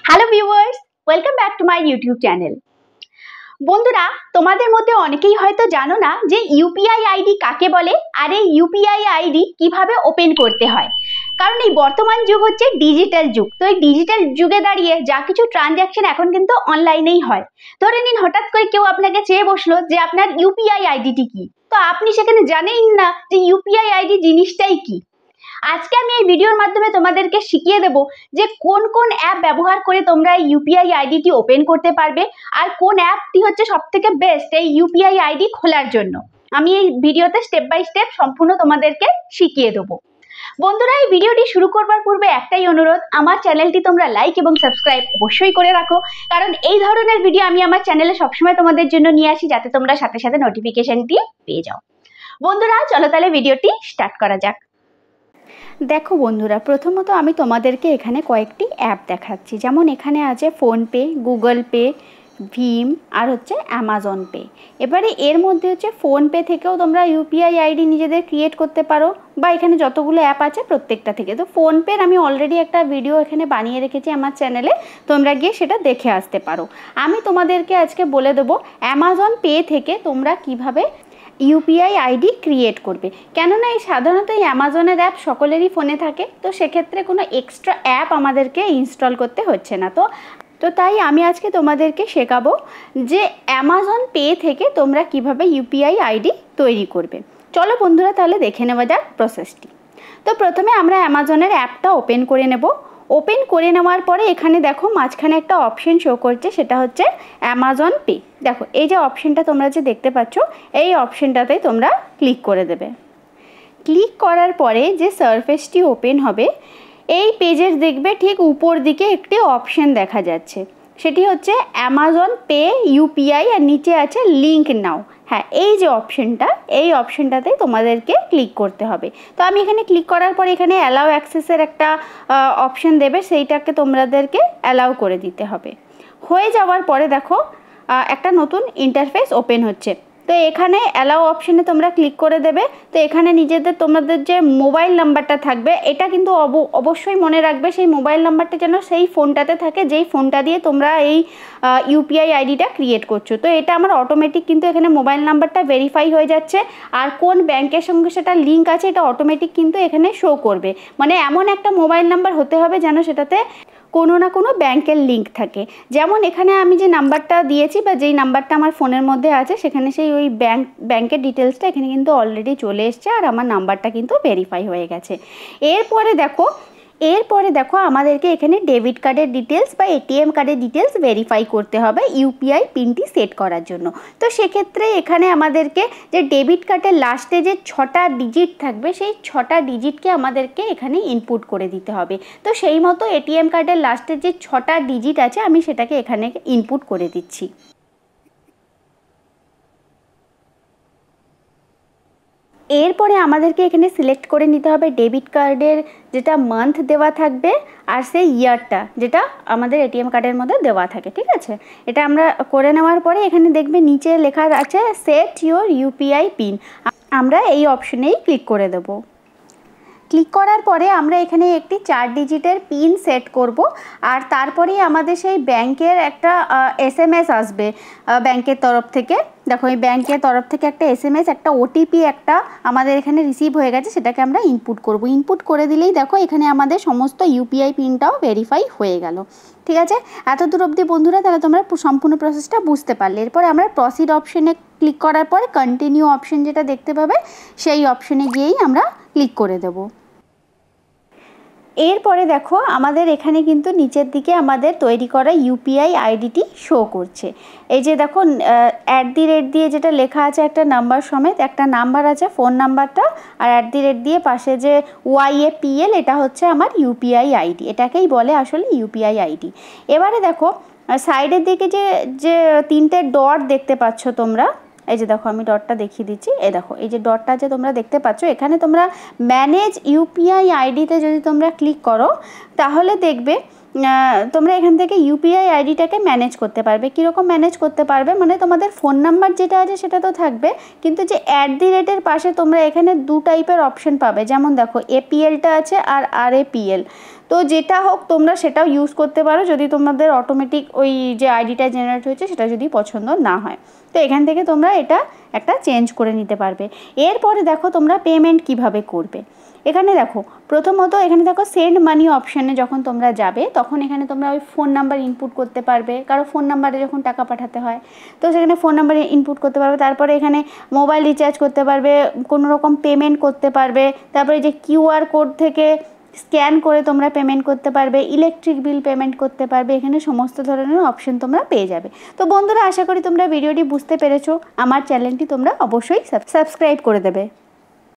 Hello viewers, welcome back to my YouTube channel. বন্ধুরা, তোমাদের মধ্যে অনেকেই হয়তো জানো না যে ইউপিআই আইডি কাকে বলে আর এই ইউপিআই আইডি কিভাবে ওপেন করতে হয়। কারণ এই বর্তমান যুগ হচ্ছে ডিজিটাল যুগ। তো এই ডিজিটাল যুগে দাঁড়িয়ে যা কিছু ট্রানজ্যাকশন এখন কিন্তু অনলাইনেই হয়। ধরে নিন হঠাৎ করে কেউ আপনাকে চেয়ে বসলো যে আপনার ইউপিআই আইডিটি কি, তো আপনি সেখানে জানেন না যে ইউপিআই আইডি জিনিসটাই কি। আজকে আমি এই ভিডিওর মাধ্যমে তোমাদেরকে শিখিয়ে দেব যে কোন কোন অ্যাপ ব্যবহার করে তোমরা এই ইউপিআই আইডিটি ওপেন করতে পারবে আর কোন অ্যাপটি হচ্ছে সবথেকে বেস্ট এই ইউপিআই আইডি খোলার জন্য। আমি এই ভিডিওতে স্টেপ বাই স্টেপ সম্পূর্ণ তোমাদেরকে শিখিয়ে দেবো। বন্ধুরা, এই ভিডিওটি শুরু করবার পূর্বে একটাই অনুরোধ, আমার চ্যানেলটি তোমরা লাইক এবং সাবস্ক্রাইব অবশ্যই করে রাখো, কারণ এই ধরনের ভিডিও আমি আমার চ্যানেলে সবসময় তোমাদের জন্য নিয়ে আসি, যাতে তোমরা সাথে সাথে নোটিফিকেশনটি পেয়ে যাও। বন্ধুরা, চলো তাহলে ভিডিওটি স্টার্ট করা যাক। দেখো বন্ধুরা, প্রথমত আমি তোমাদেরকে এখানে কয়েকটি অ্যাপ দেখাচ্ছি। যেমন এখানে আছে ফোনপে, গুগল পে, ভীম আর হচ্ছে অ্যামাজন পে। এবারে এর মধ্যে হচ্ছে ফোনপে থেকেও তোমরা ইউপিআই আইডি নিজেদের ক্রিয়েট করতে পারো, বা এখানে যতগুলো অ্যাপ আছে প্রত্যেকটা থেকে। তো ফোনপের আমি অলরেডি একটা ভিডিও এখানে বানিয়ে রেখেছি আমার চ্যানেলে, তোমরা গিয়ে সেটা দেখে আসতে পারো। আমি তোমাদেরকে আজকে বলে দেবো অ্যামাজন পে থেকে তোমরা কিভাবে ইউপিআই আইডি ক্রিয়েট করবে। কেননা এই সাধারণত এই অ্যামাজনের অ্যাপ সকলেরই ফোনে থাকে, তো সেক্ষেত্রে কোনো এক্সট্রা অ্যাপ আমাদেরকে ইনস্টল করতে হচ্ছে না। তো তাই আমি আজকে তোমাদেরকে শেখাবো যে অ্যামাজন পে থেকে তোমরা কিভাবে ইউপিআই আইডি তৈরি করবে। চলো বন্ধুরা, তাহলে দেখে নেওয়া যাক প্রসেসটি। তো প্রথমে আমরা অ্যামাজনের অ্যাপটা ওপেন করে নেব। ওপেন করে নেওয়ার পরে এখানে দেখো মাঝখানে একটা অপশন শো করছে, সেটা হচ্ছে অ্যামাজন পে। দেখো এই যে অপশনটা তোমরা যে দেখতে পাচ্ছ, এই অপশনটাতে তোমরা ক্লিক করে দেবে। ক্লিক করার পরে যে সারফেসটি ওপেন হবে, এই পেজের দেখবে ঠিক উপর দিকে একটি অপশন দেখা যাচ্ছে, সেটি হচ্ছে অ্যামাজন পে ইউপিআই, আর নিচে আছে লিঙ্ক নাও। হ্যাঁ, এই যে অপশনটা, এই অপশনটাতে তোমাদেরকে ক্লিক করতে হবে। তো আমি এখানে ক্লিক করার পরে এখানে অ্যালাউ অ্যাক্সেসের একটা অপশন দেবে, সেইটাকে তোমাদেরকে অ্যালাউ করে দিতে হবে। হয়ে যাওয়ার পরে দেখো একটা নতুন ইন্টারফেস ওপেন হচ্ছে। তো এখানে অ্যালাউ অপশানে তোমরা ক্লিক করে দেবে। তো এখানে তোমাদের যে মোবাইল নাম্বারটা থাকবে, এটা কিন্তু অবশ্যই মনে রাখবে সেই মোবাইল নাম্বারটা যেন সেই ফোনটাতে থাকে যেই ফোনটা দিয়ে তোমরা এই ইউপিআই আইডিটা ক্রিয়েট করছো। তো এটা আমার অটোমেটিক কিন্তু এখানে মোবাইল নাম্বারটা ভেরিফাই হয়ে যাচ্ছে, আর কোন ব্যাংকের সঙ্গে সেটা লিঙ্ক আছে এটা অটোমেটিক কিন্তু এখানে শো করবে। মানে এমন একটা মোবাইল নাম্বার হতে হবে যেন সেটাতে কোনো না কোনো ব্যাংকের লিঙ্ক থাকে। যেমন এখানে আমি যে নাম্বারটা দিয়েছি বা যেই নাম্বারটা আমার ফোনের মধ্যে আছে, সেখানে সেই ওই ব্যাংকের ডিটেলসটা এখানে কিন্তু অলরেডি চলে এসছে, আর আমার নাম্বারটা কিন্তু ভেরিফাই হয়ে গেছে। এরপরে দেখো আমাদেরকে এখানে ডেবিট কার্ডের ডিটেলস বা এটিএম কার্ডের ডিটেলস ভেরিফাই করতে হবে ইউপিআই পিনটি সেট করার জন্য। তো সেক্ষেত্রে এখানে আমাদেরকে যে ডেবিট কার্ডের লাস্টে যে 6টা ডিজিট থাকবে, সেই 6টা ডিজিটকে আমাদেরকে এখানে ইনপুট করে দিতে হবে। তো সেই মতো এটিএম কার্ডের লাস্টে যে 6টা ডিজিট আছে, আমি সেটাকে এখানে ইনপুট করে দিচ্ছি। এরপরে আমাদেরকে এখানে সিলেক্ট করে নিতে হবে ডেবিট কার্ডের যেটা মান্থ দেওয়া থাকবে, আর সেই ইয়ারটা যেটা আমাদের এটিএম কার্ডের মধ্যে দেওয়া থাকে। ঠিক আছে, এটা আমরা করে নেওয়ার পরে এখানে দেখবে নিচে লেখা আছে সেট ইউর ইউপিআই পিন। আমরা এই অপশনেই ক্লিক করে দেব। ক্লিক করার পরে আমরা এখানে একটি 4 ডিজিটের পিন সেট করব, আর তারপরেই আমাদের সেই ব্যাংকের একটা SMS আসবে ব্যাংকের তরফ থেকে। দেখো এই ব্যাংকের তরফ থেকে একটা SMS, একটা ওটিপি একটা আমাদের এখানে রিসিভ হয়ে গেছে, সেটাকে আমরা ইনপুট করব। ইনপুট করে দিলেই দেখো এখানে আমাদের সমস্ত ইউপিআই পিনটাও ভেরিফাই হয়ে গেল। ঠিক আছে, এত দূর অবধি বন্ধুরা তাহলে তোমরা সম্পূর্ণ প্রসেসটা বুঝতে পারলে। এরপর আমরা প্রসিড অপশনে ক্লিক করার পরে কন্টিনিউ অপশন যেটা দেখতে পাবে, সেই অপশনে গিয়েই আমরা ক্লিক করে দেবো। এরপরে দেখো আমাদের এখানে কিন্তু নিচের দিকে আমাদের তৈরি করা ইউপিআই আইডিটি শো করছে। এই যে দেখো @ দিয়ে যেটা লেখা আছে একটা নাম্বার সমেত, একটা নাম্বার আছে ফোন নাম্বারটা, আর @ দিয়ে পাশে যে YAPL, এটা হচ্ছে আমার ইউপিআই আইডি, এটাকেই বলে আসলে ইউপিআই আইডি। এবারে দেখো সাইডের দিকে যে 3টে ডট দেখতে পাচ্ছ তোমরা, এই যে দেখো আমি ডটটা দেখিয়ে দিচ্ছি। দেখো এই যে ডটটা যে তোমরা দেখতে পাচ্ছ, এখানে তোমরা ম্যানেজ ইউপিআই আইডিতে যদি তোমরা ক্লিক করো, তাহলে দেখবে তোমরা এখান থেকে ইউপিআই আইডিটাকে ম্যানেজ করতে পারবে। কীরকম ম্যানেজ করতে পারবে, মানে তোমাদের ফোন নাম্বার যেটা আছে সেটা তো থাকবে, কিন্তু যে @ পাশে তোমরা এখানে 2 টাইপের অপশন পাবে। যেমন দেখো APLটা আছে আর RAPL। তো যেটা হোক তোমরা সেটাও ইউজ করতে পারো যদি তোমাদের অটোমেটিক ওই যে আইডিটা জেনারেট হয়েছে সেটা যদি পছন্দ না হয়। তো এখান থেকে তোমরা এটা একটা চেঞ্জ করে নিতে পারবে। এরপরে দেখো তোমরা পেমেন্ট কিভাবে করবে। এখানে দেখো প্রথমত এখানে দেখো সেন্ড মানি অপশানে যখন তোমরা যাবে তখন এখানে তোমরা ওই ফোন নাম্বার ইনপুট করতে পারবে, কারো ফোন নাম্বারে যখন টাকা পাঠাতে হয় তো সেখানে ফোন নাম্বার ইনপুট করতে পারবে। তারপরে এখানে মোবাইল রিচার্জ করতে পারবে, কোনো রকম পেমেন্ট করতে পারবে, তারপরে যে কিউআর কোড থেকে স্ক্যান করে তোমরা পেমেন্ট করতে পারবে, ইলেকট্রিক বিল পেমেন্ট করতে পারবে। এখানে সমস্ত ধরনের অপশন তোমরা পেয়ে যাবে। তো বন্ধুরা আশা করি তোমরা ভিডিওটি বুঝতে পেরেছো। আমার চ্যানেলটি তোমরা অবশ্যই সাবস্ক্রাইব করে দেবে।